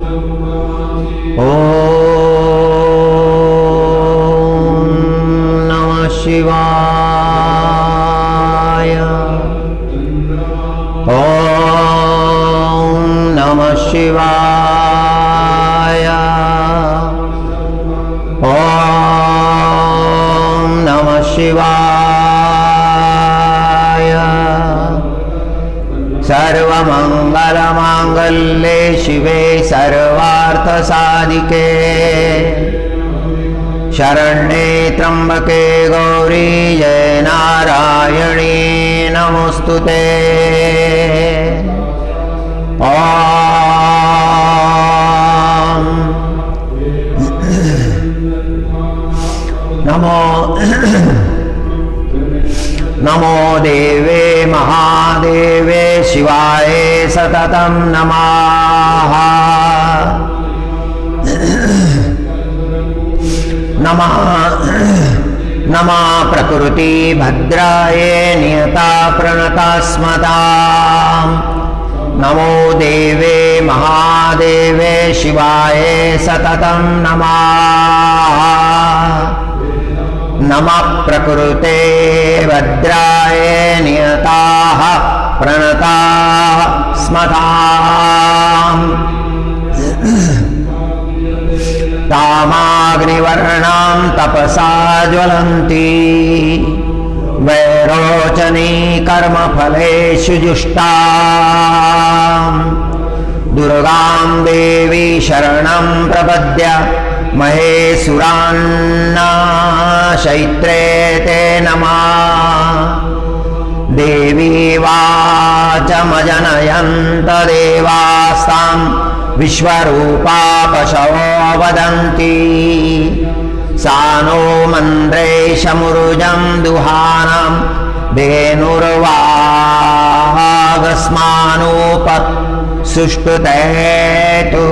ओम नमः शिवाय। ओम नमः शिवाय। ओम नमः शिवाय। सर्वमंगलमांगल्ये शिवे सर्वार्थसाधिके शरण्ये त्र्यंबके गौरी जय नारायणी नमोस्तुते। ओम नमो देवे महादेवे शिवाय सततं नमः। नमः प्रकृति भद्राय नियता प्रणतास्मताम्। नमो देवे महादेवे शिवाय सततं नमः। नमः प्रकृते भद्राय नियताः प्रणताः स्मताम्। तामाग्निवर्णां तपसा ज्वलन्ति वैरोचनी कर्मफलेषु जुष्टाम्। दुर्गां देवी शरणं प्रपद्य महेसुरान्नाशैत्रे ते नमः। देवी वाचमजनयन्त देवास्तां विश्वरूपा पशवो वदन्ति। सा नो मन्द्रेशमुरुजं दुहानं धेनुर्वागस्मानोपत् सुष्टुतेतु।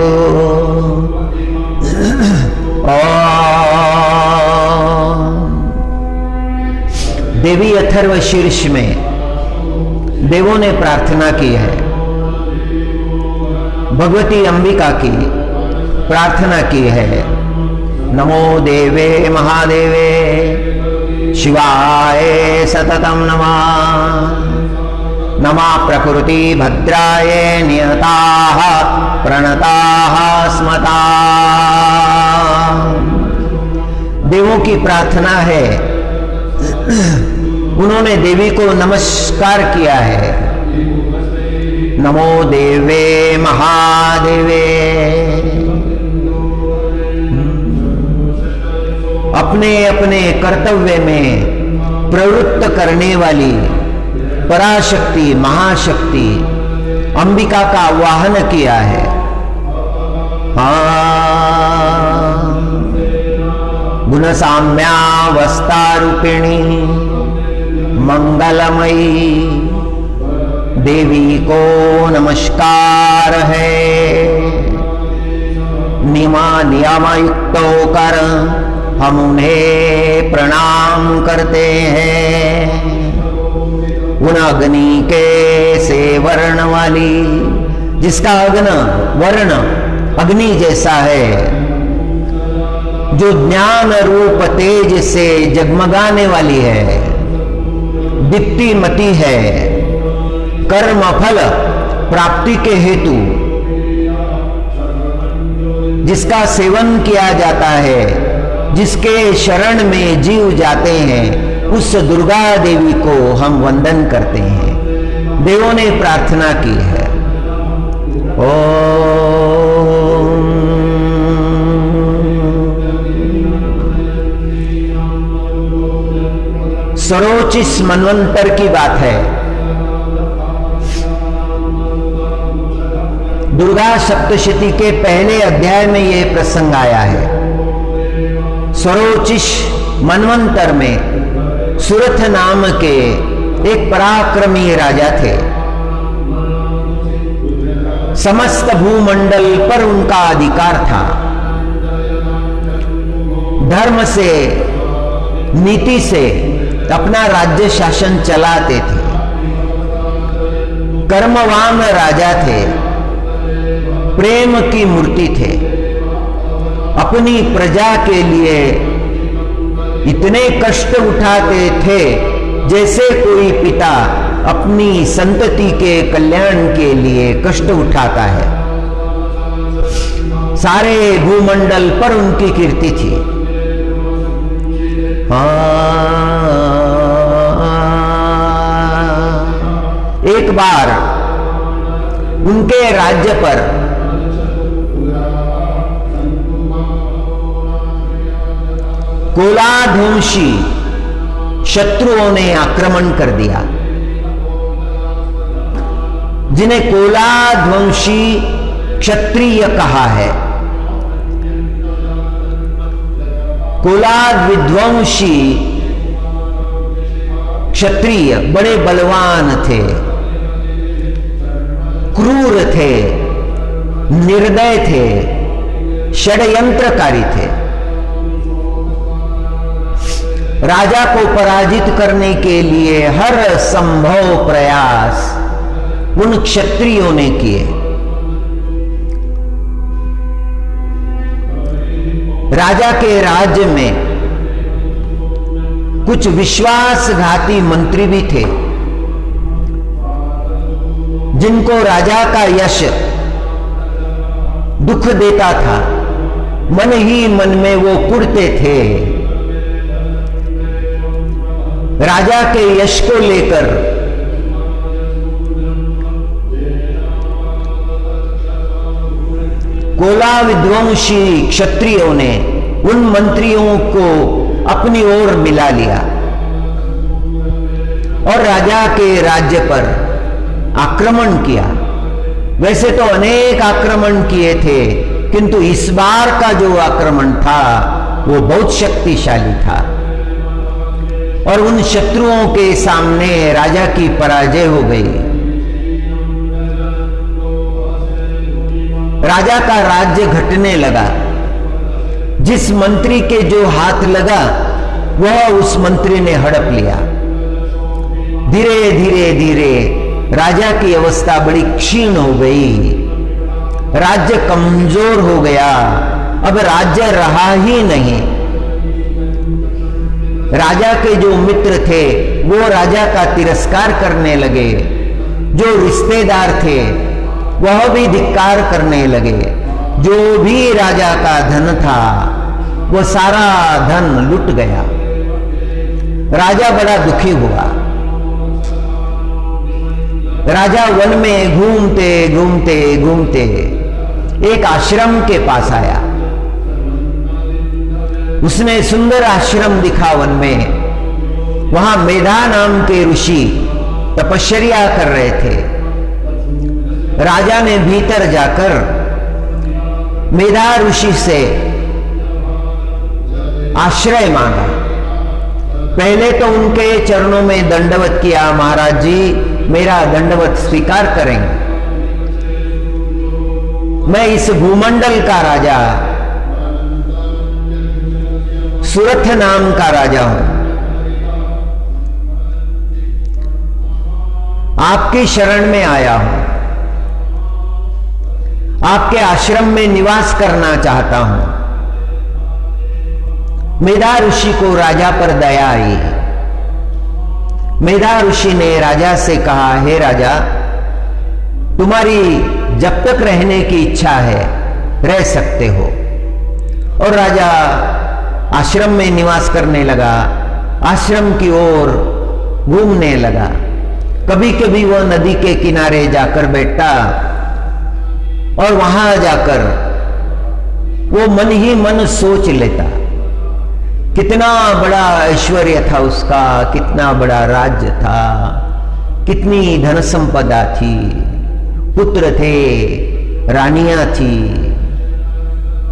देवी अथर्व शीर्ष में देवों ने प्रार्थना की है, भगवती अंबिका की प्रार्थना की है। नमो देवे महादेवे शिवाय सततं नमः। नमः प्रकृति भद्राय नियताः प्रणताः स्मताः। देवों की प्रार्थना है, उन्होंने देवी को नमस्कार किया है। नमो देवे महादेवे। अपने अपने कर्तव्य में प्रवृत्त करने वाली पराशक्ति महाशक्ति अंबिका का आवाहन किया है। गुणसाम्यावस्थारूपिणी मंगलमयी देवी को नमस्कार है। नियमयुक्त होकर हम उन्हें प्रणाम करते हैं। उन अग्नि के से वर्ण वाली, जिसका वर्ण अग्नि जैसा है, जो ज्ञान रूप तेज से जगमगाने वाली है, दीप्तिमती है, कर्म फल प्राप्ति के हेतु जिसका सेवन किया जाता है, जिसके शरण में जीव जाते हैं, उस दुर्गा देवी को हम वंदन करते हैं। देवों ने प्रार्थना की है। ओम सरोचिस मनवंतर की बात है। दुर्गा सप्तशती के पहले अध्याय में यह प्रसंग आया है। सरोचिस मनवंतर में सुरथ नाम के एक पराक्रमी राजा थे। समस्त भूमंडल पर उनका अधिकार था। धर्म से, नीति से अपना राज्य शासन चलाते थे। कर्मवान राजा थे। प्रेम की मूर्ति थे। अपनी प्रजा के लिए इतने कष्ट उठाते थे जैसे कोई पिता अपनी संतति के कल्याण के लिए कष्ट उठाता है। सारे भूमंडल पर उनकी कीर्ति थी। एक बार उनके राज्य पर कोलाध्वंसी शत्रुओं ने आक्रमण कर दिया, जिन्हें कोलाध्वंसी क्षत्रिय कहा है। कोलाद विध्वंसी क्षत्रिय बड़े बलवान थे, क्रूर थे, निर्दय थे, षड्यंत्रकारी थे। राजा को पराजित करने के लिए हर संभव प्रयास उन क्षत्रियों ने किए। राजा के राज्य में कुछ विश्वासघाती मंत्री भी थे, जिनको राजा का यश दुख देता था। मन ही मन में वो कुढ़ते थे। राजा के यश को लेकर कोला विध्वंसी क्षत्रियों ने उन मंत्रियों को अपनी ओर मिला लिया और राजा के राज्य पर आक्रमण किया। वैसे तो अनेक आक्रमण किए थे, किंतु इस बार का जो आक्रमण था वो बहुत शक्तिशाली था और उन शत्रुओं के सामने राजा की पराजय हो गई। राजा का राज्य घटने लगा। जिस मंत्री के जो हाथ लगा वह उस मंत्री ने हड़प लिया। धीरे धीरे धीरे राजा की अवस्था बड़ी क्षीण हो गई। राज्य कमजोर हो गया। अब राज्य रहा ही नहीं। राजा के जो मित्र थे वो राजा का तिरस्कार करने लगे। जो रिश्तेदार थे वह भी धिक्कार करने लगे। जो भी राजा का धन था वो सारा धन लुट गया। राजा बड़ा दुखी हुआ। राजा वन में घूमते घूमते घूमते एक आश्रम के पास आया। उसने सुंदर आश्रम दिखा वन में। वहां मेधा नाम के ऋषि तपश्चर्या कर रहे थे। राजा ने भीतर जाकर मेधा ऋषि से आश्रय मांगा। पहले तो उनके चरणों में दंडवत किया। महाराज जी, मेरा दंडवत स्वीकार करेंगे। मैं इस भूमंडल का राजा, सुरथ नाम का राजा हूं। आपकी शरण में आया हूं। आपके आश्रम में निवास करना चाहता हूं। मेधा ऋषि को राजा पर दया आई। मेधा ऋषि ने राजा से कहा, हे राजा, तुम्हारी जब तक रहने की इच्छा है रह सकते हो। और राजा आश्रम में निवास करने लगा। आश्रम की ओर घूमने लगा। कभी कभी वह नदी के किनारे जाकर बैठता और वहां जाकर वो मन ही मन सोच लेता कितना बड़ा ऐश्वर्य था उसका, कितना बड़ा राज्य था, कितनी धन संपदा थी, पुत्र थे, रानियां थी,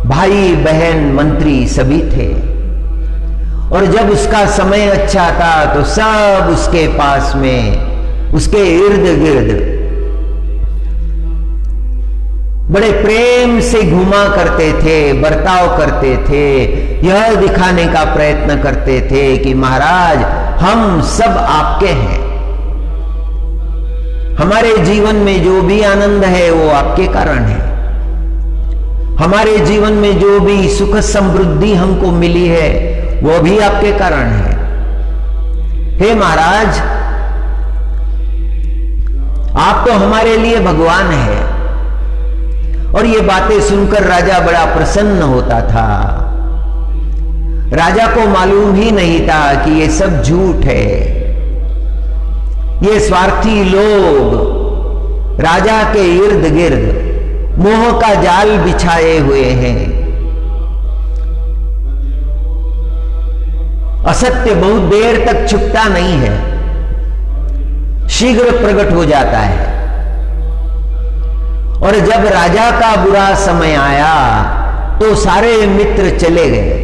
भाई बहन मंत्री सभी थे। और जब उसका समय अच्छा था तो सब उसके पास में, उसके इर्द गिर्द बड़े प्रेम से घुमा करते थे, बर्ताव करते थे, यह दिखाने का प्रयत्न करते थे कि महाराज हम सब आपके हैं। हमारे जीवन में जो भी आनंद है वो आपके कारण है। हमारे जीवन में जो भी सुख समृद्धि हमको मिली है वो भी आपके कारण है। हे महाराज, आप तो हमारे लिए भगवान है। और ये बातें सुनकर राजा बड़ा प्रसन्न होता था। राजा को मालूम ही नहीं था कि ये सब झूठ है। ये स्वार्थी लोग राजा के इर्द गिर्द मोह का जाल बिछाए हुए हैं। असत्य बहुत देर तक छुपता नहीं है, शीघ्र प्रकट हो जाता है। और जब राजा का बुरा समय आया तो सारे मित्र चले गए।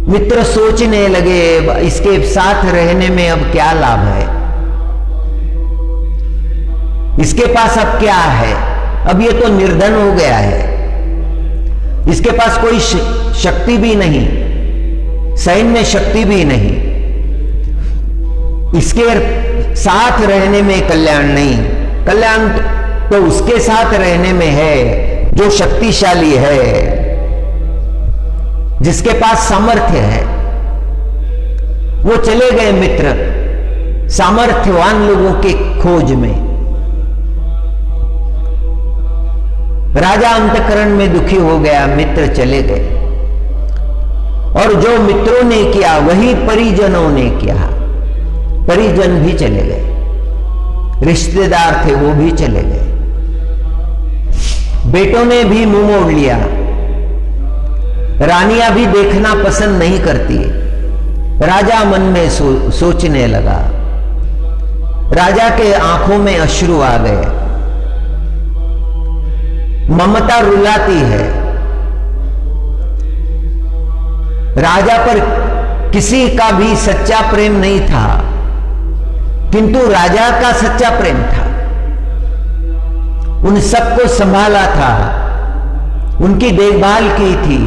मित्र सोचने लगे इसके साथ रहने में अब क्या लाभ है, इसके पास अब क्या है, अब ये तो निर्धन हो गया है, इसके पास कोई शक्ति भी नहीं, सैन्य शक्ति भी नहीं, इसके साथ रहने में कल्याण नहीं। कल्याण तो उसके साथ रहने में है जो शक्तिशाली है, जिसके पास सामर्थ्य है। वो चले गए मित्र सामर्थ्यवान लोगों के खोज में। राजा अंतःकरण में दुखी हो गया, मित्र चले गए। और जो मित्रों ने किया वही परिजनों ने किया। परिजन भी चले गए, रिश्तेदार थे वो भी चले गए, बेटों ने भी मुंह मोड़ लिया। रानियां भी देखना पसंद नहीं करती। राजा मन में सोचने लगा। राजा के आंखों में अश्रु आ गए। ममता रुलाती है। राजा पर किसी का भी सच्चा प्रेम नहीं था, किंतु राजा का सच्चा प्रेम था। उन सबको संभाला था, उनकी देखभाल की थी,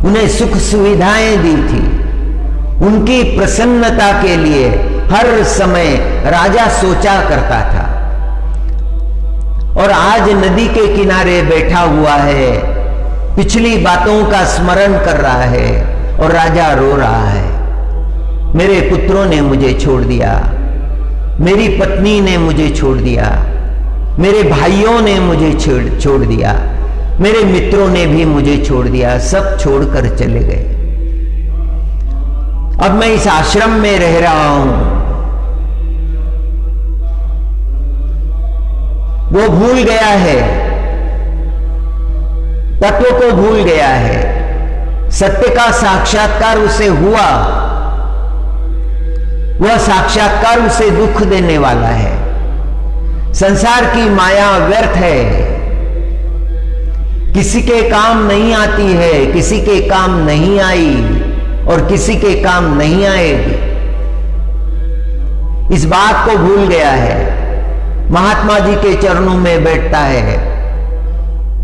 उन्हें सुख सुविधाएं दी थी। उनकी प्रसन्नता के लिए हर समय राजा सोचा करता था। और आज नदी के किनारे बैठा हुआ है, पिछली बातों का स्मरण कर रहा है और राजा रो रहा है। मेरे पुत्रों ने मुझे छोड़ दिया, मेरी पत्नी ने मुझे छोड़ दिया, मेरे भाइयों ने मुझे छोड़ दिया, मेरे मित्रों ने भी मुझे छोड़ दिया, सब छोड़कर चले गए। अब मैं इस आश्रम में रह रहा हूं। वो भूल गया है, तत्व को भूल गया है। सत्य का साक्षात्कार उसे हुआ, वह साक्षात्कार उसे दुख देने वाला है। संसार की माया व्यर्थ है, किसी के काम नहीं आती है, किसी के काम नहीं आई और किसी के काम नहीं आएगी। इस बात को भूल गया है। महात्मा जी के चरणों में बैठता है,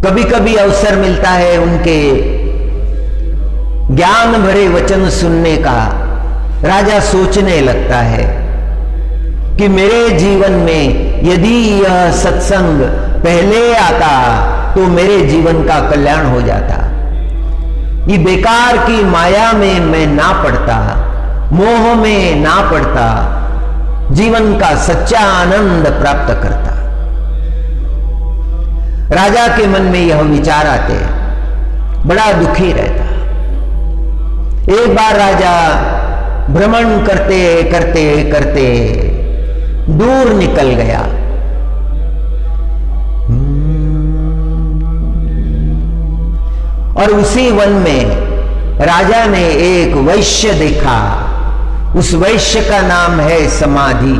कभी कभी अवसर मिलता है उनके ज्ञान भरे वचन सुनने का। राजा सोचने लगता है कि मेरे जीवन में यदि यह सत्संग पहले आता तो मेरे जीवन का कल्याण हो जाता। ये बेकार की माया में मैं ना पड़ता, मोह में ना पड़ता, जीवन का सच्चा आनंद प्राप्त करता। राजा के मन में यह विचार आते, बड़ा दुखी रहता। एक बार राजा भ्रमण करते करते करते दूर निकल गया। और उसी वन में राजा ने एक वैश्य देखा। उस वैश्य का नाम है समाधि।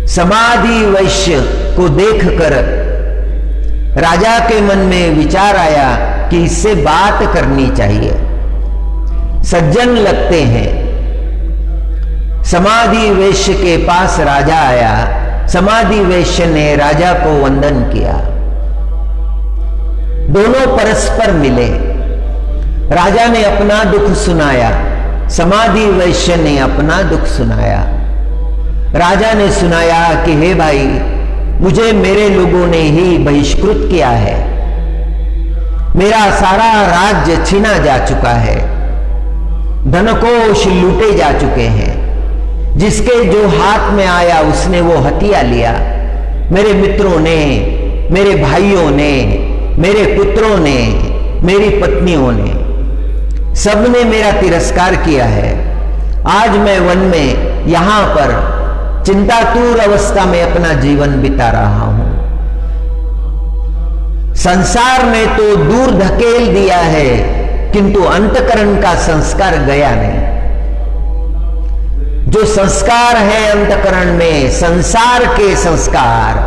समाधि वैश्य को देखकर राजा के मन में विचार आया कि इससे बात करनी चाहिए, सज्जन लगते हैं। समाधि वैश्य के पास राजा आया। समाधि वैश्य ने राजा को वंदन किया। दोनों परस्पर मिले। राजा ने अपना दुख सुनाया, समाधि वैश्य ने अपना दुख सुनाया। राजा ने सुनाया कि हे भाई, मुझे मेरे लोगों ने ही बहिष्कृत किया है। मेरा सारा राज्य छीना जा चुका है, धनकोष लूटे जा चुके हैं। जिसके जो हाथ में आया उसने वो हथिया लिया। मेरे मित्रों ने, मेरे भाइयों ने, मेरे पुत्रों ने, मेरी पत्नियों ने, सबने मेरा तिरस्कार किया है। आज मैं वन में यहां पर चिंतातुर अवस्था में अपना जीवन बिता रहा हूं। संसार ने तो दूर धकेल दिया है, किंतु अंतकरण का संस्कार गया नहीं। जो संस्कार है अंतकरण में, संसार के संस्कार,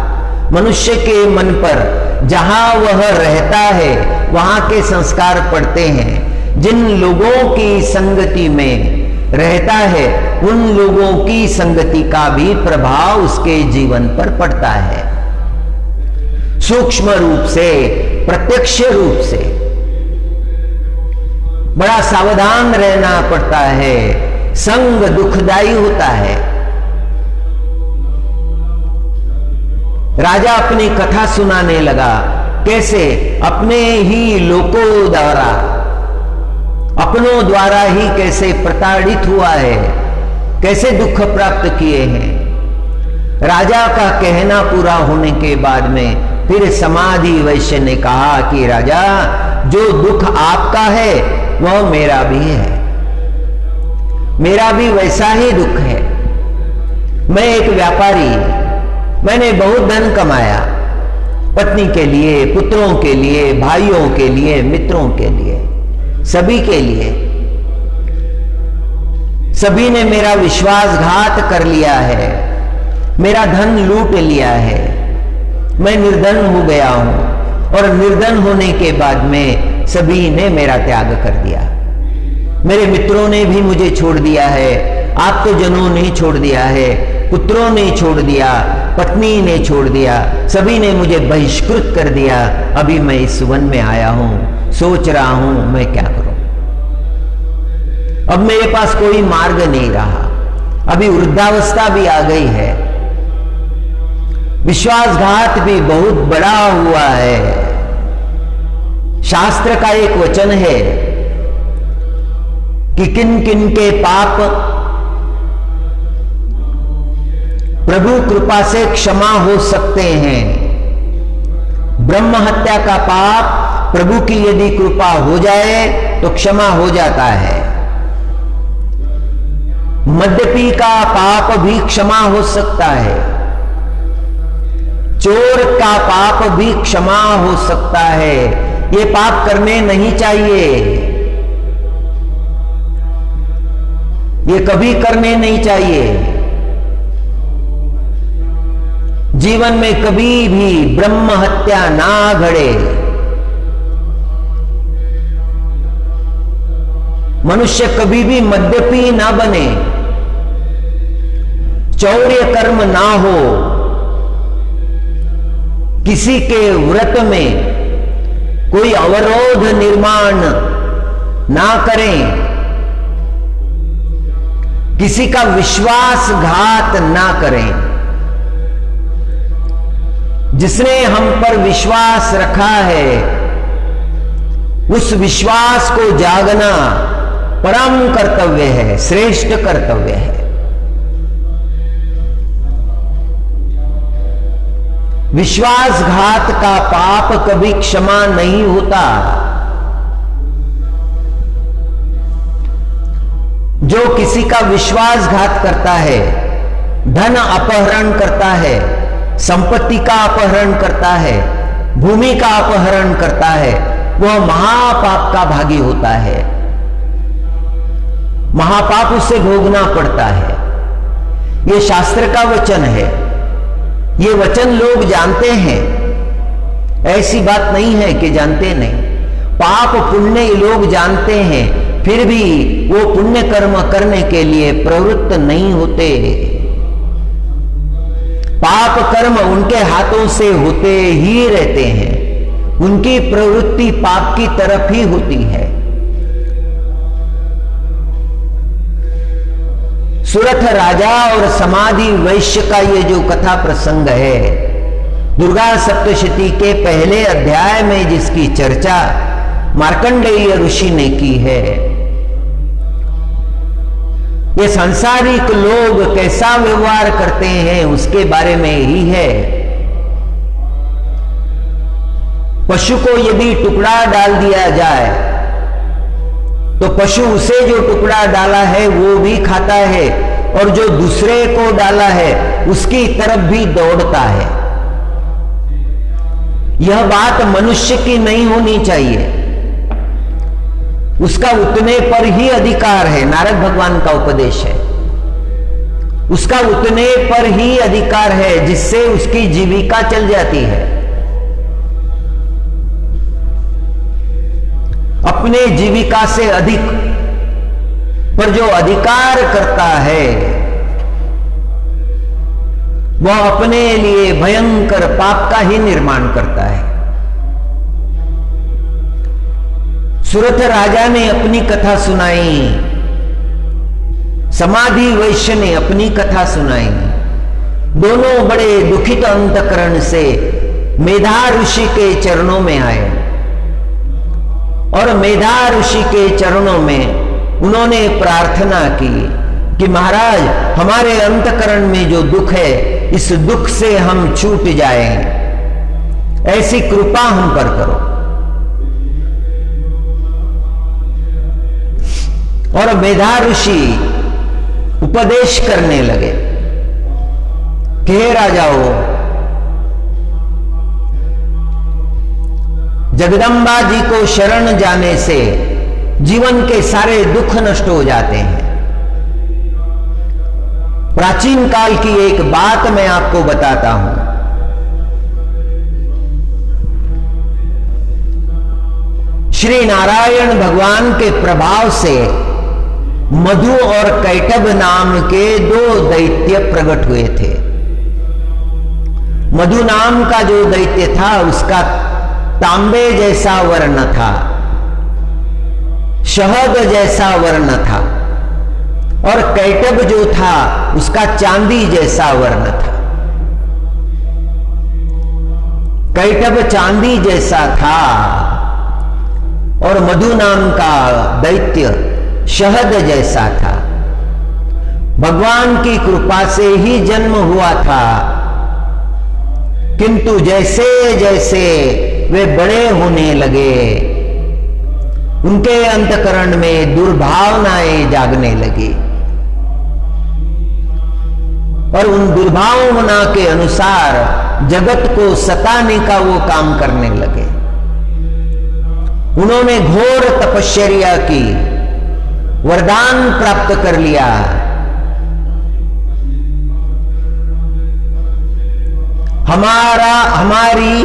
मनुष्य के मन पर जहां वह रहता है वहां के संस्कार पड़ते हैं। जिन लोगों की संगति में रहता है उन लोगों की संगति का भी प्रभाव उसके जीवन पर पड़ता है, सूक्ष्म रूप से, प्रत्यक्ष रूप से। बड़ा सावधान रहना पड़ता है। संग दुखदाई होता है। राजा अपनी कथा सुनाने लगा, कैसे अपने ही लोगों द्वारा, अपनों द्वारा ही कैसे प्रताड़ित हुआ है, कैसे दुख प्राप्त किए हैं। राजा का कहना पूरा होने के बाद में फिर समाधि वैश्य ने कहा कि राजा, जो दुख आपका है वह मेरा भी है, मेरा भी वैसा ही दुख है। मैं एक व्यापारी, मैंने बहुत धन कमाया, पत्नी के लिए, पुत्रों के लिए, भाइयों के लिए, मित्रों के लिए, सभी के लिए। सभी ने मेरा विश्वासघात कर लिया है, मेरा धन लूट लिया है। मैं निर्धन हो गया हूं और निर्धन होने के बाद में सभी ने मेरा त्याग कर दिया। मेरे मित्रों ने भी मुझे छोड़ दिया है, आप्तजनों ने छोड़ दिया है, पुत्रों ने छोड़ दिया, पत्नी ने छोड़ दिया, सभी ने मुझे बहिष्कृत कर दिया। अभी मैं इस वन में आया हूं, सोच रहा हूं मैं क्या करूं। अब मेरे पास कोई मार्ग नहीं रहा, अभी वृद्धावस्था भी आ गई है, विश्वासघात भी बहुत बड़ा हुआ है। शास्त्र का एक वचन है कि किन किन के पाप प्रभु कृपा से क्षमा हो सकते हैं। ब्रह्म हत्या का पाप प्रभु की यदि कृपा हो जाए तो क्षमा हो जाता है। मद्यपी का पाप भी क्षमा हो सकता है, चोर का पाप भी क्षमा हो सकता है। ये पाप करने नहीं चाहिए, ये कभी करने नहीं चाहिए। जीवन में कभी भी ब्रह्म हत्या ना घड़े। मनुष्य कभी भी मद्यपी ना बने, चौर्य कर्म ना हो, किसी के व्रत में कोई अवरोध निर्माण ना करें, किसी का विश्वासघात ना करें। जिसने हम पर विश्वास रखा है उस विश्वास को जागना परम कर्तव्य है, श्रेष्ठ कर्तव्य है। विश्वासघात का पाप कभी क्षमा नहीं होता। जो किसी का विश्वासघात करता है, धन अपहरण करता है, संपत्ति का अपहरण करता है, भूमि का अपहरण करता है, वह महापाप का भागी होता है। महापाप उसे भोगना पड़ता है। यह शास्त्र का वचन है, ये वचन लोग जानते हैं, ऐसी बात नहीं है कि जानते नहीं। पाप पुण्य लोग जानते हैं, फिर भी वो पुण्य कर्म करने के लिए प्रवृत्त नहीं होते। पाप कर्म उनके हाथों से होते ही रहते हैं, उनकी प्रवृत्ति पाप की तरफ ही होती है। सुरथ राजा और समाधि वैश्य का ये जो कथा प्रसंग है, दुर्गा सप्तशती के पहले अध्याय में जिसकी चर्चा मार्कंडेय ऋषि ने की है, ये सांसारिक लोग कैसा व्यवहार करते हैं उसके बारे में ही है। पशु को यदि टुकड़ा डाल दिया जाए तो पशु उसे जो टुकड़ा डाला है वो भी खाता है और जो दूसरे को डाला है उसकी तरफ भी दौड़ता है। यह बात मनुष्य की नहीं होनी चाहिए। उसका उतने पर ही अधिकार है, नारद भगवान का उपदेश है। उसका उतने पर ही अधिकार है जिससे उसकी जीविका चल जाती है। अपने जीविका से अधिक पर जो अधिकार करता है वह अपने लिए भयंकर पाप का ही निर्माण करता है। सुरथ राजा ने अपनी कथा सुनाई, समाधि वैश्य ने अपनी कथा सुनाई। दोनों बड़े दुखित अंतकरण से मेधा ऋषि के चरणों में आए और मेधा ऋषि के चरणों में उन्होंने प्रार्थना की कि महाराज, हमारे अंतकरण में जो दुख है इस दुख से हम छूट जाएं, ऐसी कृपा हम पर करो। और मेधा ऋषि उपदेश करने लगे कि हे राजाओ, जगदम्बा जी को शरण जाने से जीवन के सारे दुख नष्ट हो जाते हैं। प्राचीन काल की एक बात मैं आपको बताता हूं। श्री नारायण भगवान के प्रभाव से मधु और कैटभ नाम के दो दैत्य प्रकट हुए थे। मधु नाम का जो दैत्य था उसका तांबे जैसा वर्ण था, शहद जैसा वर्ण था, और कैटभ जो था उसका चांदी जैसा वर्ण था। कैटभ चांदी जैसा था और मधु नाम का दैत्य शहद जैसा था। भगवान की कृपा से ही जन्म हुआ था, किंतु जैसे जैसे वे बड़े होने लगे उनके अंतकरण में दुर्भावनाएं जागने लगी और उन दुर्भावना के अनुसार जगत को सताने का वो काम करने लगे। उन्होंने घोर तपश्चर्या की, वरदान प्राप्त कर लिया। हमारी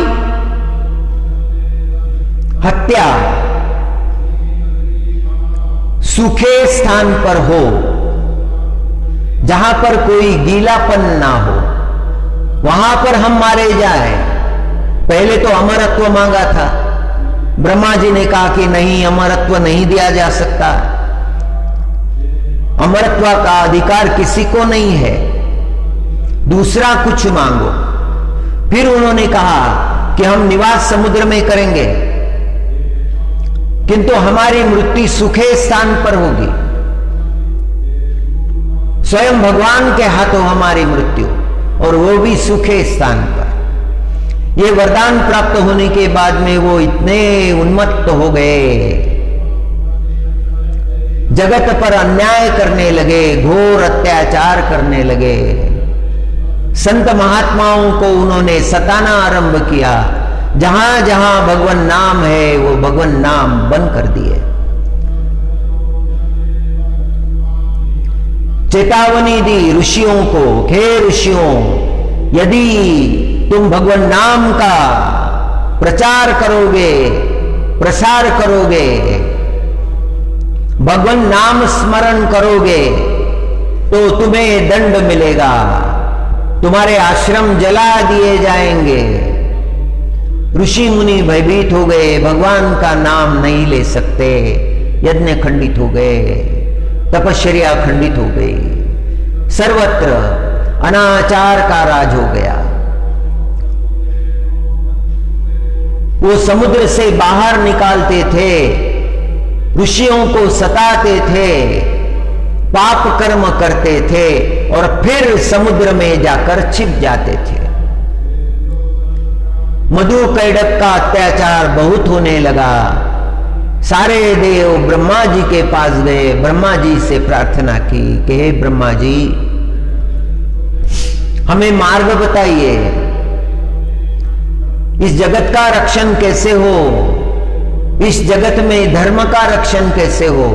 हत्या सूखे स्थान पर हो, जहां पर कोई गीलापन ना हो, वहां पर हम मारे जाएं। पहले तो अमरत्व मांगा था, ब्रह्मा जी ने कहा कि नहीं, अमरत्व नहीं दिया जा सकता, अमरत्व का अधिकार किसी को नहीं है, दूसरा कुछ मांगो। फिर उन्होंने कहा कि हम निवास समुद्र में करेंगे, किंतु हमारी मृत्यु सूखे स्थान पर होगी। स्वयं भगवान के हाथों हमारी मृत्यु, और वो भी सूखे स्थान पर। ये वरदान प्राप्त होने के बाद में वो इतने उन्मत्त हो गए, जगत पर अन्याय करने लगे, घोर अत्याचार करने लगे। संत महात्माओं को उन्होंने सताना आरंभ किया। जहां जहां भगवान नाम है वो भगवान नाम बंद कर दिए। चेतावनी दी ऋषियों को, हे ऋषियों, यदि तुम भगवान नाम का प्रचार करोगे, प्रसार करोगे, भगवान नाम स्मरण करोगे तो तुम्हें दंड मिलेगा, तुम्हारे आश्रम जला दिए जाएंगे। ऋषि मुनि भयभीत हो गए, भगवान का नाम नहीं ले सकते, यज्ञ खंडित हो गए, तपश्चर्या खंडित हो गई, सर्वत्र अनाचार का राज हो गया। वो समुद्र से बाहर निकालते थे, ऋषियों को सताते थे, पाप कर्म करते थे और फिर समुद्र में जाकर छिप जाते थे। मधु कैटभ का अत्याचार बहुत होने लगा। सारे देव ब्रह्मा जी के पास गए, ब्रह्मा जी से प्रार्थना की कि हे ब्रह्मा जी, हमें मार्ग बताइए, इस जगत का रक्षण कैसे हो, इस जगत में धर्म का रक्षण कैसे हो।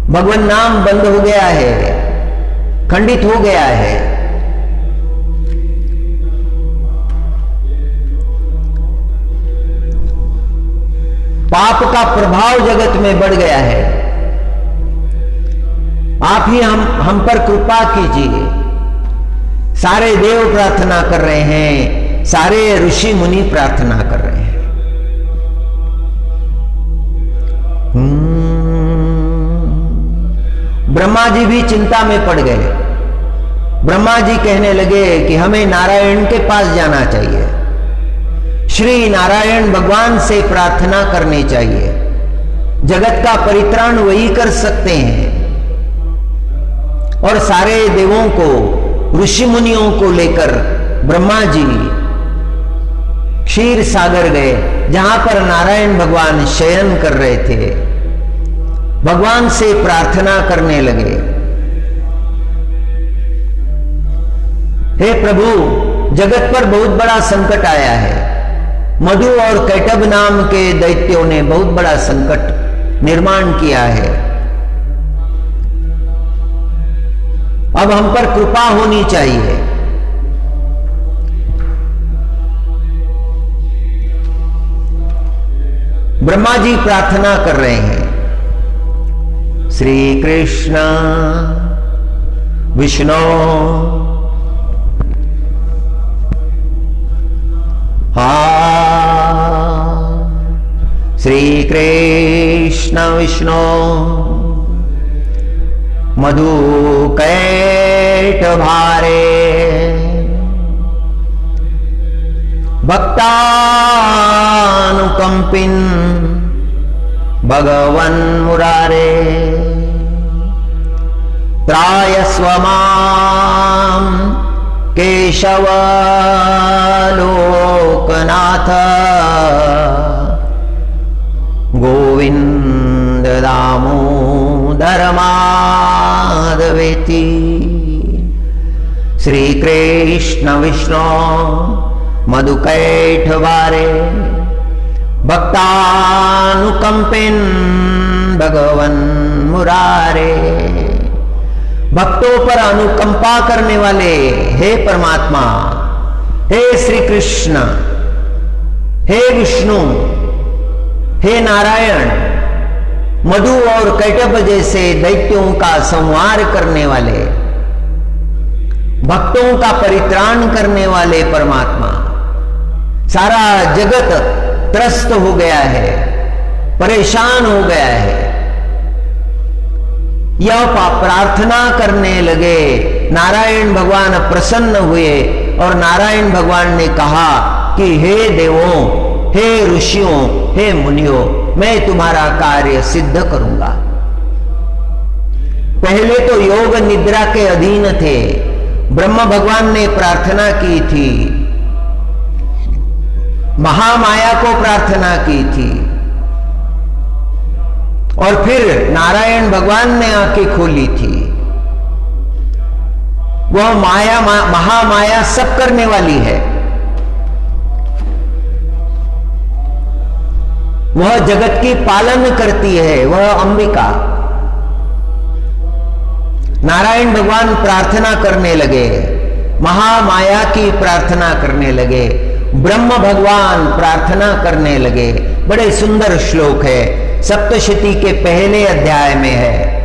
भगवान नाम बंद हो गया है, खंडित हो गया है। पाप का प्रभाव जगत में बढ़ गया है। आप ही हम पर कृपा कीजिए। सारे देव प्रार्थना कर रहे हैं, सारे ऋषि मुनि प्रार्थना कर रहे हैं। ब्रह्मा जी भी चिंता में पड़ गए। ब्रह्मा जी कहने लगे कि हमें नारायण के पास जाना चाहिए, श्री नारायण भगवान से प्रार्थना करनी चाहिए। जगत का परित्राण वही कर सकते हैं। और सारे देवों को, ऋषि मुनियों को लेकर ब्रह्मा जी क्षीर सागर गए, जहां पर नारायण भगवान शयन कर रहे थे। भगवान से प्रार्थना करने लगे, हे प्रभु, जगत पर बहुत बड़ा संकट आया है। मधु और कैटभ नाम के दैत्यों ने बहुत बड़ा संकट निर्माण किया है। अब हम पर कृपा होनी चाहिए। ब्रह्मा जी प्रार्थना कर रहे हैं, श्री कृष्ण विष्णु श्री कृष्ण विष्णु मधु कैटभारे भक्तानुकंपिन भगवन् मुरारे त्रायस्व मां केशव लोकनाथ गोविंद दामोदर माधवेति। श्री कृष्ण विष्णु मधु कैटभारे भक्तानुकंपिन भगवन् मुरारे। भक्तों पर अनुकंपा करने वाले हे परमात्मा, हे श्री कृष्ण, हे विष्णु, हे नारायण, मधु और कैटभ जैसे दैत्यों का संहार करने वाले, भक्तों का परित्राण करने वाले परमात्मा। सारा जगत त्रस्त हो गया है, परेशान हो गया है। यह प्रार्थना करने लगे। नारायण भगवान प्रसन्न हुए और नारायण भगवान ने कहा कि हे देवों, हे ऋषियों, हे मुनियों, मैं तुम्हारा कार्य सिद्ध करूंगा। पहले तो योग निद्रा के अधीन थे। ब्रह्म भगवान ने प्रार्थना की थी, महामाया को प्रार्थना की थी, और फिर नारायण भगवान ने आंखें खोली थी। वह माया महामाया सब करने वाली है। वह जगत की पालन करती है, वह अंबिका। नारायण भगवान प्रार्थना करने लगे, महामाया की प्रार्थना करने लगे, ब्रह्म भगवान प्रार्थना करने लगे। बड़े सुंदर श्लोक है, सप्तशती के पहले अध्याय में है।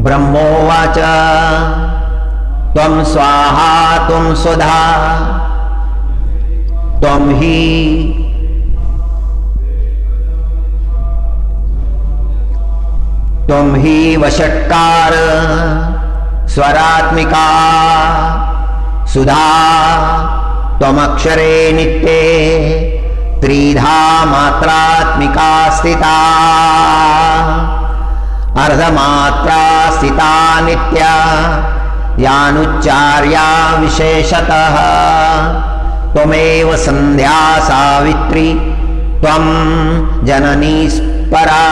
ब्रह्मोवाच त्वं स्वाहा त्वं स्वधा त्वं ही वषट्कार स्वरात्मिका सुधा त्वमक्षरे नित्ये त्रिधा मात्रात्मिका स्थिता अर्धमात्रा स्थिता नित्या यानुच्चार्या विशेषतः त्वमेव संध्या सावित्री त्वं जननी परा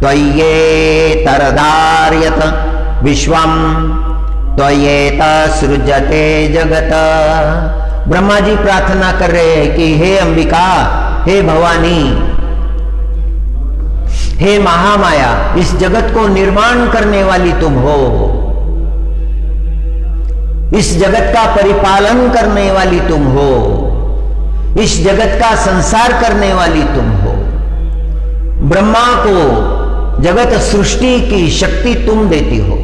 त्वय्येतरधार्यत विश्वं त्वय्येत सृजते जगत। ब्रह्मा जी प्रार्थना कर रहे हैं कि हे अंबिका, हे भवानी, हे महामाया, इस जगत को निर्माण करने वाली तुम हो, इस जगत का परिपालन करने वाली तुम हो, इस जगत का संसार करने वाली तुम हो। ब्रह्मा को जगत सृष्टि की शक्ति तुम देती हो।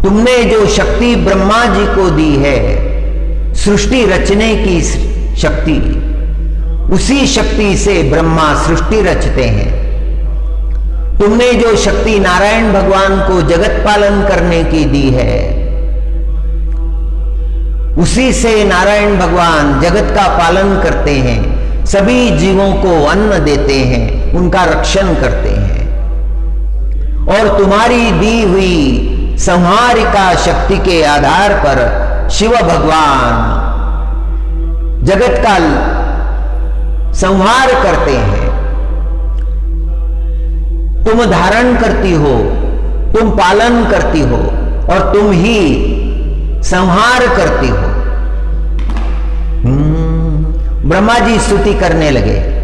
तुमने जो शक्ति ब्रह्मा जी को दी है, सृष्टि रचने की शक्ति, उसी शक्ति से ब्रह्मा सृष्टि रचते हैं। तुमने जो शक्ति नारायण भगवान को जगत पालन करने की दी है, उसी से नारायण भगवान जगत का पालन करते हैं, सभी जीवों को अन्न देते हैं, उनका रक्षण करते हैं। और तुम्हारी दी हुई संहारिका शक्ति के आधार पर शिव भगवान जगत का संहार करते हैं। तुम धारण करती हो, तुम पालन करती हो और तुम ही संहार करती हो। ब्रह्मा जी स्तुति करने लगे।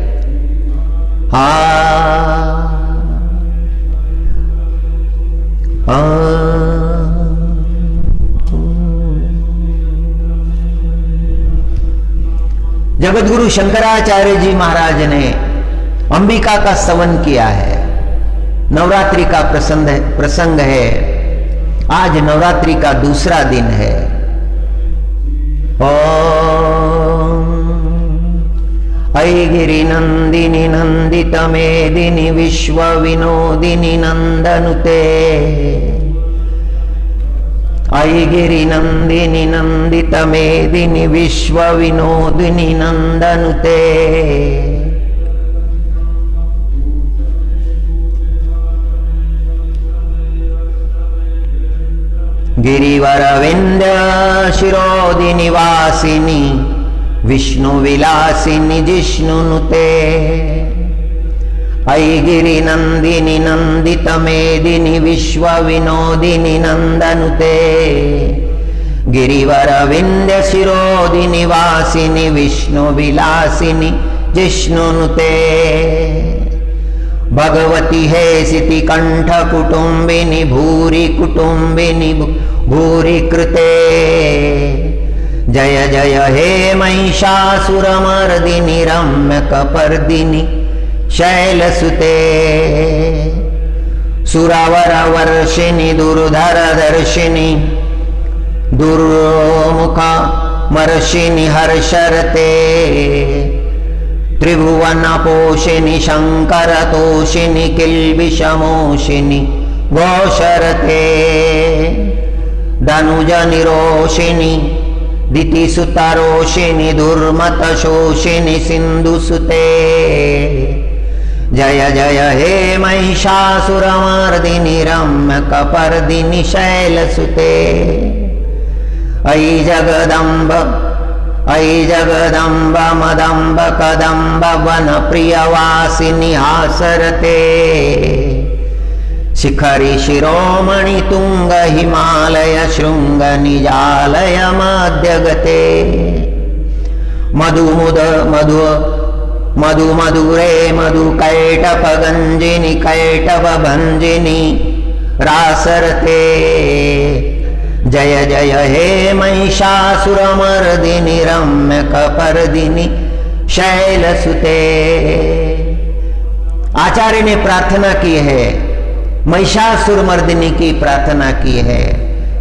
जगतगुरु शंकराचार्य जी महाराज ने अंबिका का स्तवन किया है। नवरात्रि का प्रसंग है। आज नवरात्रि का दूसरा दिन है। ओम ऐगिरि नंदिनी नंदित मेदिनी विश्व विनोदिनी नंदनुते ऐगिरि नंदिनी नंदित मेदिनी विश्व विनोदिनी नंदनुते। गिरिवर विंध्य शिरोदिनी वासिनी विष्णु विलासिनी जिष्णुनुते ऐगिरि नंदिनी नंदित मेदिनी विश्व विनोदिनी नंदनुते। गिरिवर विंध्य शिरोदिनी वासिनी विष्णु विलासिनी जिष्णुनुते। भगवती हे सिति कंठ कुटुंबिनी भूरि कुटुंबिनी भूरि कृते। जय जय हे महिषासुरमर्दिनी रम्यकपर्दिनी शैलसुते। सुरवर वर्षिणी दुर्धर दर्शिनी दुर्मुख मर्षिणी हर्षरते। त्रिभुवन पोषिणी शंकर तोषिणी किल्बिषमोषिणी घोषरते। धनुज निरोषिणी दितिसुतरोषिणी दुर्मत शोषिणी सिंधुसुते। जय जय हे महिषासुरमर्दिनी रम्यकपर्दिनी शैलसुते। अयि जगदम्ब अयि जगदम्ब मदम्ब कदम्ब वन प्रियवासिनी हासरते। शिखरि शिरोमणि तुंग हिमालय शृंग निजालय मध्यगते। मधु मुद मधु मधु मधुरे मधु कैटप गंजिनी कैटव भंजिनी रासरते। जय जय हे महिषासुरमर्दिनी रम्यकपर्दिनी शैलसुते। आचार्य ने प्रार्थना की है, महिषासुरमर्दिनी की प्रार्थना की है,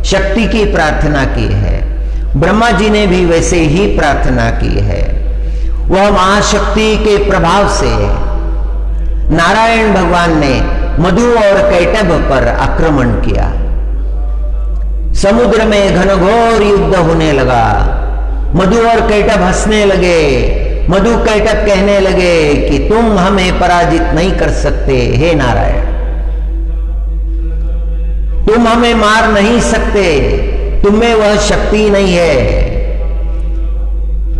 शक्ति की प्रार्थना की है। ब्रह्मा जी ने भी वैसे ही प्रार्थना की है। वह महाशक्ति के प्रभाव से नारायण भगवान ने मधु और कैटभ पर आक्रमण किया। समुद्र में घनघोर युद्ध होने लगा। मधु और कैटभ हंसने लगे। मधु कैटभ कहने लगे कि तुम हमें पराजित नहीं कर सकते हे नारायण, तुम हमें मार नहीं सकते, तुम्हें वह शक्ति नहीं है।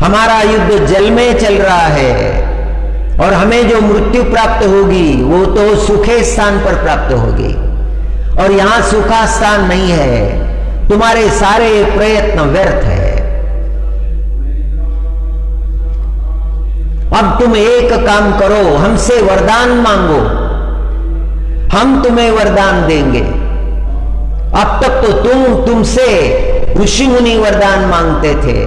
हमारा युद्ध जल में चल रहा है और हमें जो मृत्यु प्राप्त होगी वो तो सूखे स्थान पर प्राप्त होगी, और यहां सूखा स्थान नहीं है। तुम्हारे सारे प्रयत्न व्यर्थ है। अब तुम एक काम करो, हमसे वरदान मांगो, हम तुम्हें वरदान देंगे। अब तक तो तुमसे ऋषि मुनि वरदान मांगते थे,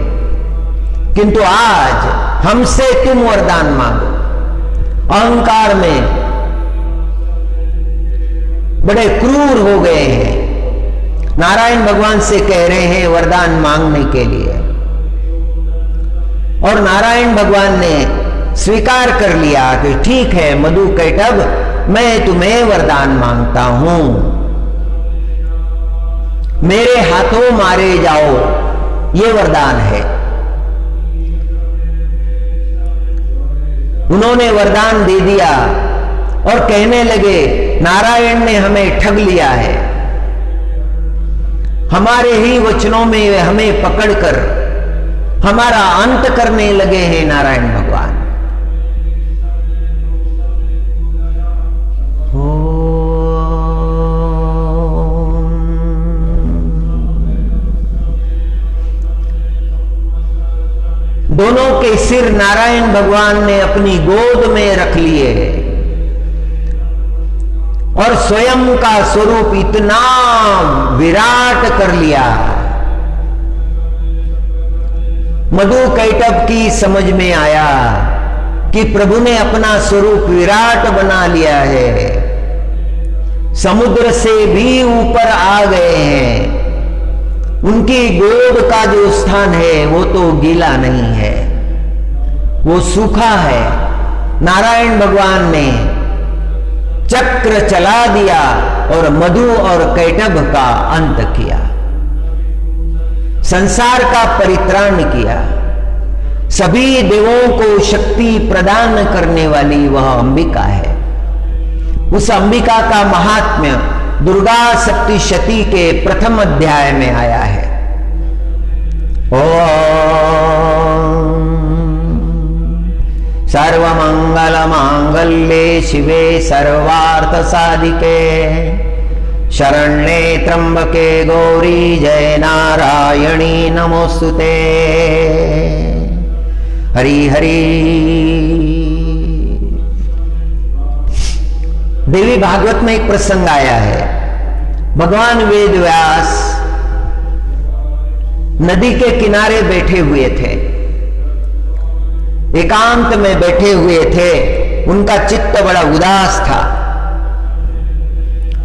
किंतु आज हमसे तुम वरदान मांगो। अहंकार में बड़े क्रूर हो गए हैं। नारायण भगवान से कह रहे हैं वरदान मांगने के लिए, और नारायण भगवान ने स्वीकार कर लिया कि ठीक है मधु कैटभ, मैं तुम्हें वरदान मांगता हूं, मेरे हाथों मारे जाओ, ये वरदान है। उन्होंने वरदान दे दिया और कहने लगे नारायण ने हमें ठग लिया है, हमारे ही वचनों में हमें पकड़कर हमारा अंत करने लगे हैं नारायण भगवान। दोनों के सिर नारायण भगवान ने अपनी गोद में रख लिए और स्वयं का स्वरूप इतना विराट कर लिया। मधु कैटभ की समझ में आया कि प्रभु ने अपना स्वरूप विराट बना लिया है, समुद्र से भी ऊपर आ गए हैं। उनकी गोद का जो स्थान है वो तो गीला नहीं है, वो सूखा है। नारायण भगवान ने चक्र चला दिया और मधु और कैटभ का अंत किया, संसार का परित्राण किया। सभी देवों को शक्ति प्रदान करने वाली वह अंबिका है। उस अंबिका का महात्म्य दुर्गा सप्तशती के प्रथम अध्याय में आया है। ओम सर्वमंगल मांगल्ये शिवे सर्वार्थ साधिके शरण्ये त्र्यंबके गौरी जय नारायणी नमोस्तुते। हरि हरि। देवी भागवत में एक प्रसंग आया है। भगवान वेद व्यास नदी के किनारे बैठे हुए थे, एकांत में बैठे हुए थे। उनका चित्त बड़ा उदास था,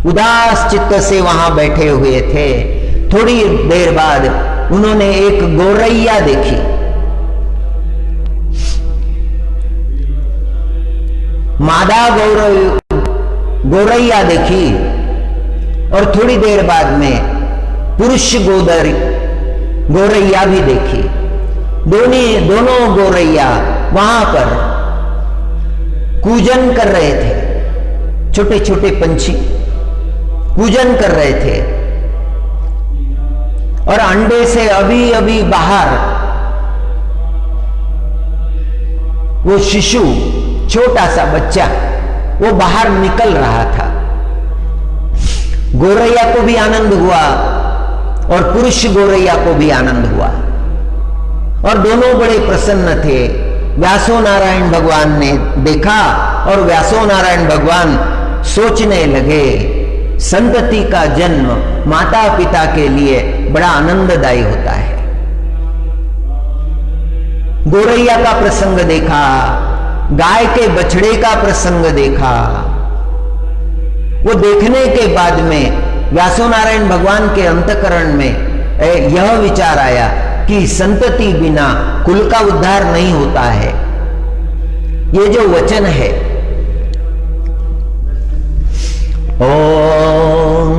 उदास चित्त से वहां बैठे हुए थे। थोड़ी देर बाद उन्होंने एक गौरैया देखी। मादा गौरैया देखी और थोड़ी देर बाद में पुरुष गौरैया भी देखी। दोनों गौरैया वहां पर कूजन कर रहे थे। छोटे छोटे पंछी कूजन कर रहे थे और अंडे से अभी अभी बाहर वो शिशु, छोटा सा बच्चा, वो बाहर निकल रहा था। गौरैया को भी आनंद हुआ और पुरुष गौरैया को भी आनंद हुआ और दोनों बड़े प्रसन्न थे। व्यासो नारायण भगवान ने देखा और व्यासो नारायण भगवान सोचने लगे, संतति का जन्म माता पिता के लिए बड़ा आनंददायी होता है। गौरैया का प्रसंग देखा, गाय के बछड़े का प्रसंग देखा। वो देखने के बाद में व्यासो नारायण भगवान के अंतःकरण में यह विचार आया कि संतति बिना कुल का उद्धार नहीं होता है। ये जो वचन है ओम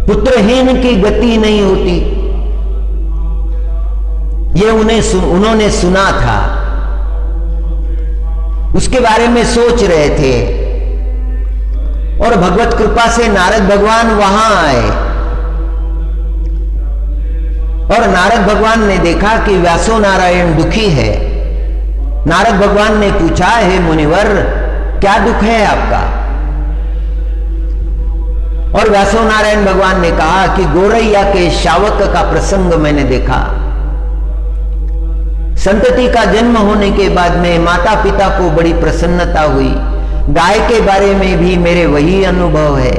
पुत्रहीन की गति नहीं होती, ये उन्होंने सुना था, उसके बारे में सोच रहे थे। और भगवत कृपा से नारद भगवान वहां आए और नारद भगवान ने देखा कि व्यासो नारायण दुखी है। नारद भगवान ने पूछा, हे मुनिवर, क्या दुख है आपका? और व्यासो नारायण भगवान ने कहा कि गोरैया के शावक का प्रसंग मैंने देखा। संतति का जन्म होने के बाद में माता पिता को बड़ी प्रसन्नता हुई। गाय के बारे में भी मेरे वही अनुभव है।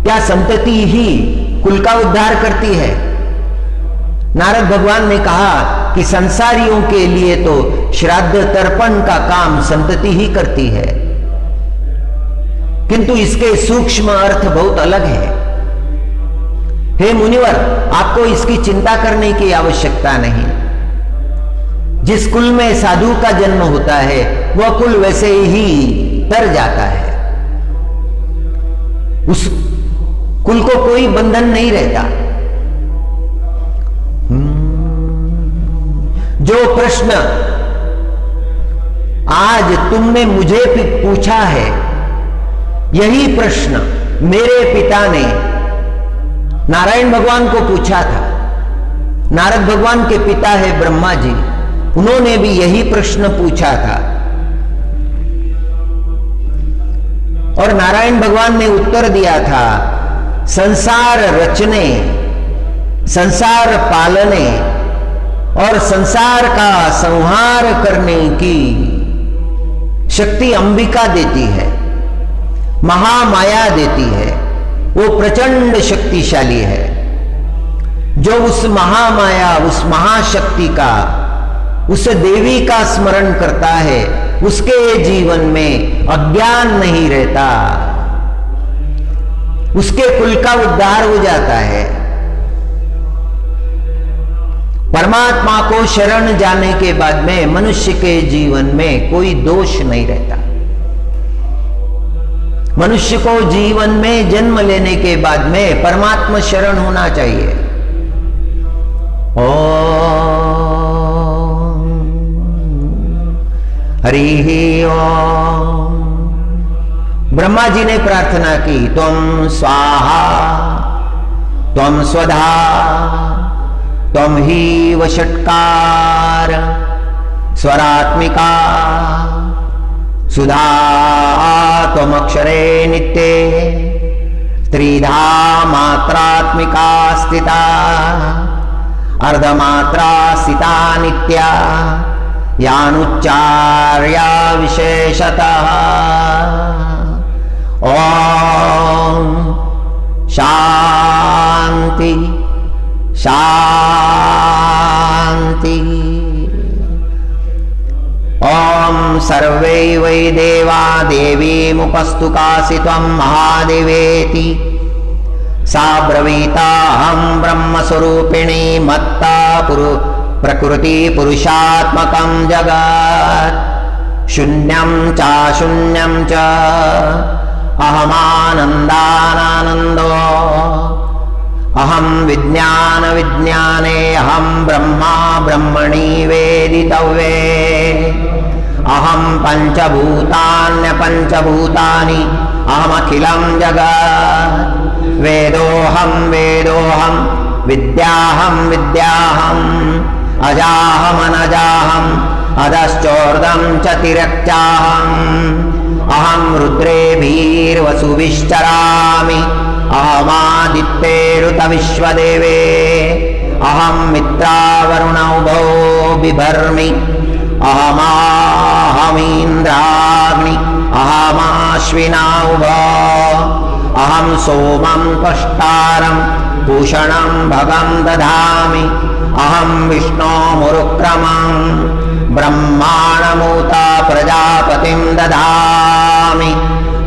क्या संतति ही कुल का उद्धार करती है? नारद भगवान ने कहा कि संसारियों के लिए तो श्राद्ध तर्पण का काम संतति ही करती है, किंतु इसके सूक्ष्म अर्थ बहुत अलग है। हे मुनिवर, आपको इसकी चिंता करने की आवश्यकता नहीं। जिस कुल में साधु का जन्म होता है वह कुल वैसे ही तर जाता है, उस कुल को कोई बंधन नहीं रहता। जो प्रश्न आज तुमने मुझे पूछा है, यही प्रश्न मेरे पिता ने नारायण भगवान को पूछा था। नारद भगवान के पिता है ब्रह्मा जी, उन्होंने भी यही प्रश्न पूछा था और नारायण भगवान ने उत्तर दिया था, संसार रचने, संसार पालने और संसार का संहार करने की शक्ति अंबिका देती है, महामाया देती है। वो प्रचंड शक्तिशाली है। जो उस महामाया, उस महाशक्ति का, उस देवी का स्मरण करता है, उसके जीवन में अज्ञान नहीं रहता, उसके कुल का उद्धार हो जाता है। परमात्मा को शरण जाने के बाद में मनुष्य के जीवन में कोई दोष नहीं रहता। मनुष्य को जीवन में जन्म लेने के बाद में परमात्मा शरण होना चाहिए। ओम हरि ओम। ब्रह्मा जी ने प्रार्थना की, त्वं स्वाहा त्वं स्वधा त्वं ही वषट्कार स्वरात्मिका सुधा त्वमक्षरे नित्ये त्रिधा मात्रात्मिका स्थिता अर्धमात्रा स्थिता नित्या यानुच्चार्या विशेषतः। ओम शांति शांति। ओम सर्वे वै देवा देवीमुपस्तु कासि त्वं महादेवेति सा ब्रवीताहं ब्रह्मस्वरूपिणी मत्ता प्रकृति पुरुषात्मकं जगत् शून्यं च अहमानन्दानानन्दो अहं विज्ञान विज्ञाने अहं ब्रह्मा ब्रह्मणि वेदितव्ये अहं पंचभूतान्य पंचभूतानि अहमखिलं जगत् वेदोहं वेदोहं विद्याहं विद्याहं अजाहमनजाहं अधश्चोर्ध्वं च तिरक्चाहम् अहं रुद्रेभिर्वसुभिश्चरामि अहमादित्यैरुतविश्वदेवे अहं मित्रावरुणौभौ बिभर्मि अहमाहमीन्द्राग्नि अहमाश्विनौभौ अहं सोमं त्वष्टारं भूषणं भगं दधामि अहं विष्णोमुरुक्रमं ब्रह्माणमूता प्रजापतिं दधामि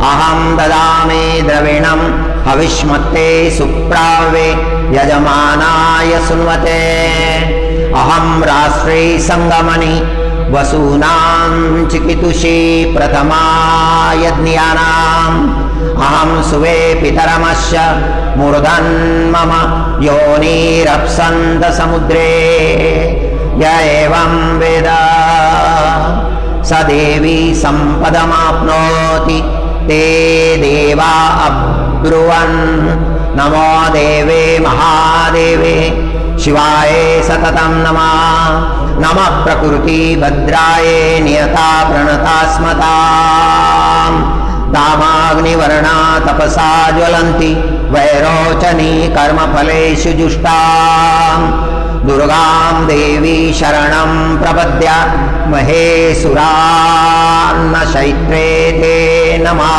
अहं ददामि द्रविणं हविष्मत्ते सुप्रावे यजमानाय सुन्वते अहं राष्ट्रे संगमनि वसूनां चिकितुषी प्रथमा यज्ञानां अहं सुवे पितरमस्य मूर्धन्मम योनिरप्सन्त समुद्रे य एवं वेद स देवी सम्पदमाप्नोति ते देवा अब्रुवन् नमो देवे महादेवे शिवाय सततं नमः नमः प्रकृति भद्राय नियता प्रणता स्मतां दामाग्निवर्णा तपसा ज्वलन्ति वैरोचनी कर्मफलेषु जुष्टां दुर्गां देवी शरणं प्रपद्य महेसुरान्न शैत्रे ते नमः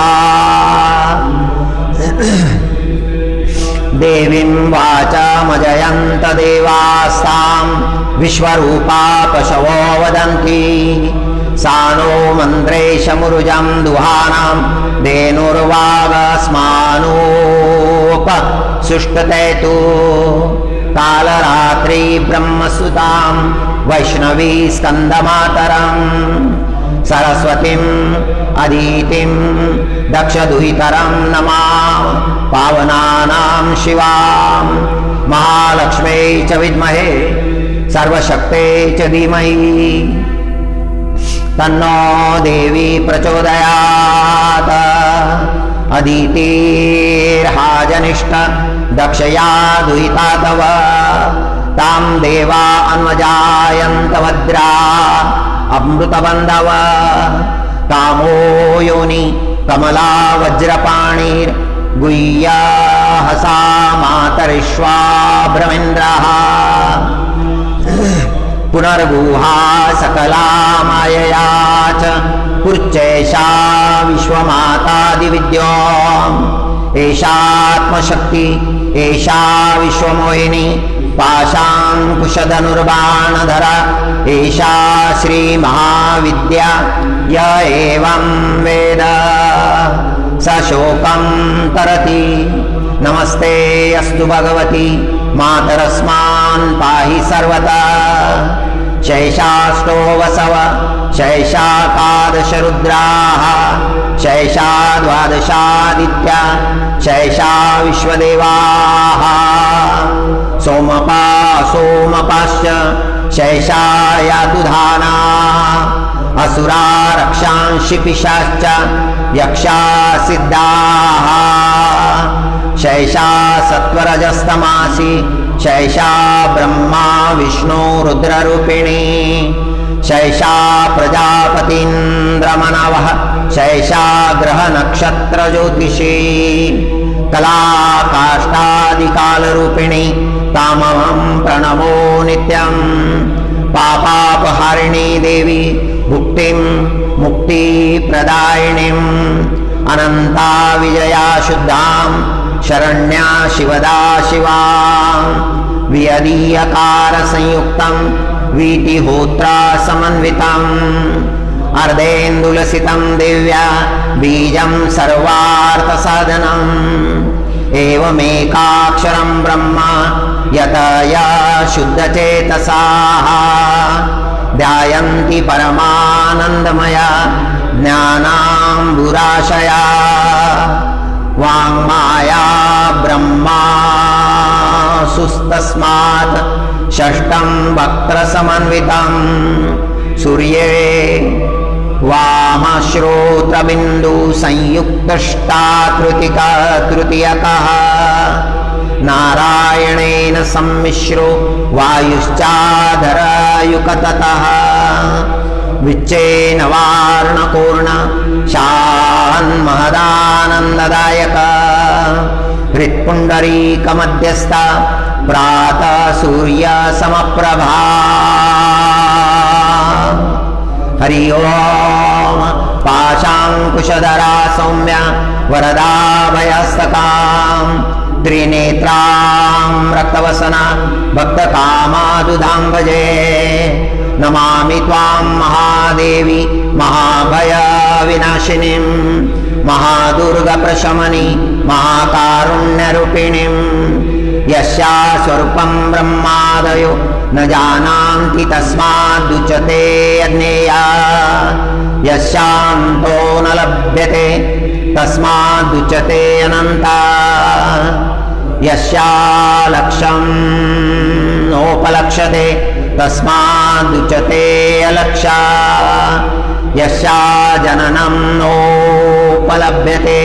देवीं वाचामजयन्त देवास्तां विश्वरूपा पशवो वदन्ति सा नो मन्त्रेशमुरुजं दुहानां धेनुर्वागस्मानोपसुष्टतेतु कालरात्रि ब्रह्मसुतां वैष्णवी स्कन्दमातरं सरस्वतीम् अदितिं दक्षदुहितरं नमः पावनानां शिवां महालक्ष्मै च विद्महे सर्वशक्ते च धीमहि तन्नो देवी प्रचोदयात् अदितिर्हाजनिष्ठ दक्षया दुहिता तव तां देवा अन्वजायन्त भद्रा अमृतबन्धव कामो योनि कमला वज्रपाणिर् गुह्यहसा मातरिश्वा ब्रह्मेन्द्रः पुनर्गुहा सकला मायया च पुरुषैषा विश्वमातादिविद्या एषात्मशक्ति एषा विश्वमोहिनी पाशाङ्कुशधनुर्बाणधरा एषा श्रीमहाविद्या य एवं वेद स शोकं तरति नमस्ते अस्तु भगवती मातरस्मान् पाहि सर्वदा शैषाष्टो वसव शैषाकादश रुद्राः शैषा द्वादशादित्या शैषा विश्वदेवाः सोमपा सोमपाश्च शैषा यातुधाना असुरा रक्षांसि पिशाच्च यक्षा सिद्धाः शैषा सत्वरजस्तमासि शैषा ब्रह्मा विष्णु रुद्ररूपिणी शैषा प्रजापतीन्द्रमनवः शैषा ग्रहनक्षत्रज्योतिषी कला काष्ठादिकालरूपिणी तामहं प्रणमो नित्यं पापापहारिणी देवी भुक्तिं मुक्तिप्रदायिनीम् अनन्ता विजया शुद्धां शरण्या शिवदा शिवा वियदीयकार संयुक्तं वीतिहोत्रा समन्वितम् अर्धेन्दुलसितं देव्या बीजं सर्वार्थसाधनम् एवमेकाक्षरं ब्रह्म यतया शुद्धचेतसाः ध्यायन्ति परमानन्दमया ज्ञानाम्बुराशया वाङ्माया ब्रह्मा सुस्तस्मात् षष्ठं वक्त्रसमन्वितं सूर्ये वामश्रोत्रबिन्दु संयुक्तष्टाकृतिका तृतीयकः नारायणेन सम्मिश्रो वायुश्चाधरायुकततः विच्चेन वार्णपूर्ण शान्महदानन्ददायक हृत्पुण्डरीकमध्यस्थ प्रातः सूर्य समप्रभा हरि ओम पाशाङ्कुशधरा सौम्य वरदा भयस्तकां त्रिनेत्रां रक्तवसना भक्तकामादुधां भजे नमामि त्वां महादेवी महाभयविनाशिनीं महादुर्गप्रशमनी महाकारुण्यरूपिणीं यस्या स्वरूपं ब्रह्मादयो न जानन्ति तस्मादुच्यते अज्ञेया यस्यान्तो न लभ्यते तस्मादुच्यते अनंता यस्या लक्ष्यं नोपलक्ष्यते तस्मादुच्यते अलक्षा यस्या जननं नोपलभ्यते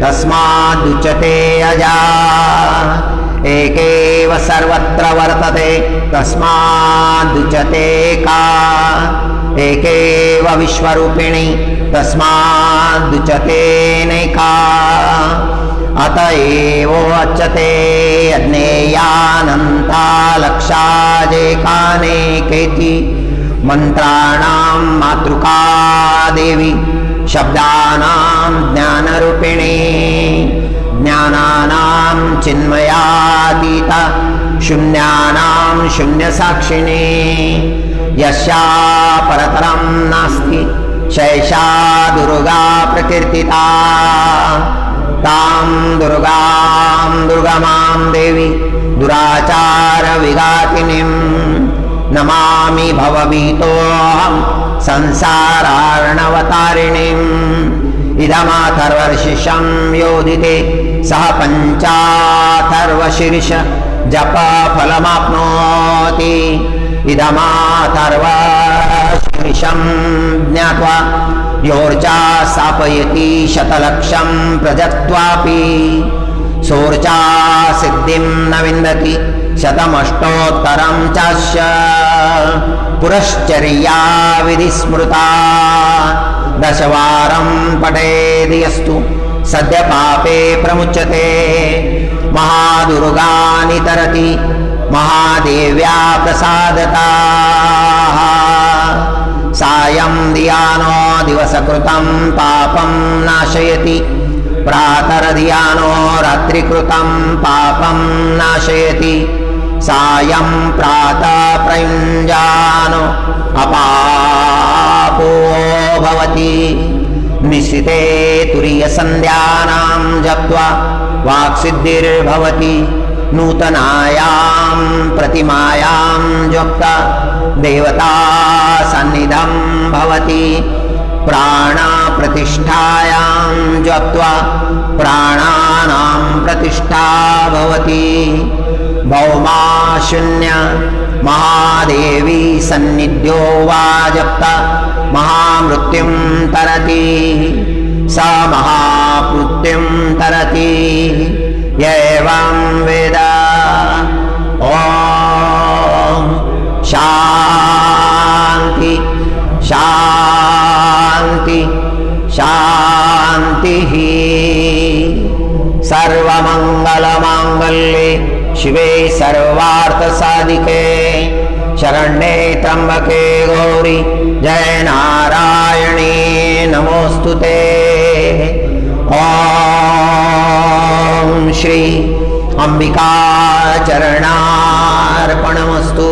तस्मादुच्यते अजा एकेव सर्वत्र वर्तते तस्मादुच्यते का एकेव विश्वरूपिणी तस्मादुच्यते नैका अतएव उच्यते अज्ञेयानन्ता लक्षाजेकानेकेति मंत्राणां मातृका देवी शब्दानां ज्ञानरूपिणी ज्ञानानां चिन्मयातीता शून्यानां शून्यसाक्षिणी यस्या परतरं नास्ति शैषा दुर्गा प्रकीर्तिता तां दुर्गां दुर्गमां देवी दुराचार विघातिनीं नमामि भवभीतोऽहं संसारार्णवतारिणीम् इदमाथर्वशीर्षं योदिते सह पञ्चाथर्वशीर्ष जप फलमाप्नोति इदमाथर्वशीर्षं ज्ञात्वा योर्चा स्थापयति शतलक्षं प्रजत्वापि सोर्चा सिद्धिं न विन्दति शतमष्टोत्तरं चास्य पुरश्चर्या विधिस्मृता दशवारं पठेद्यस्तु सद्य पापे प्रमुच्यते महादुर्गा नितरति महादेव्या प्रसादता सायं धियानो दिवसकृतं पापं नाशयति प्रातर्धियानो रात्रिकृतं पापं नाशयति सायं प्रातः प्रयुञ्जानो अपापो भवति निशिते तुरीयसन्ध्यानां जप्त्वा वाक्सिद्धिर्भवति नूतनायां प्रतिमायां जप्त्वा देवता सन्निधं भवति प्राणप्रतिष्ठायां जप्त्वा प्राणानां प्रतिष्ठा भवति भौमा शून्य महादेवी सन्निध्यो वा जप्ता महामृत्युं तरति स महामृत्युं तरति एवं वेद ॐ शान्ति शान्ति शान्तिः सर्वमङ्गलमाङ्गल्ये शिवे सर्वार्थसाधिके शरण्ये त्र्यंबके गौरी जय नारायणी नमोस्तुते। ओम श्री अंबिका चरणार्पणमस्तु।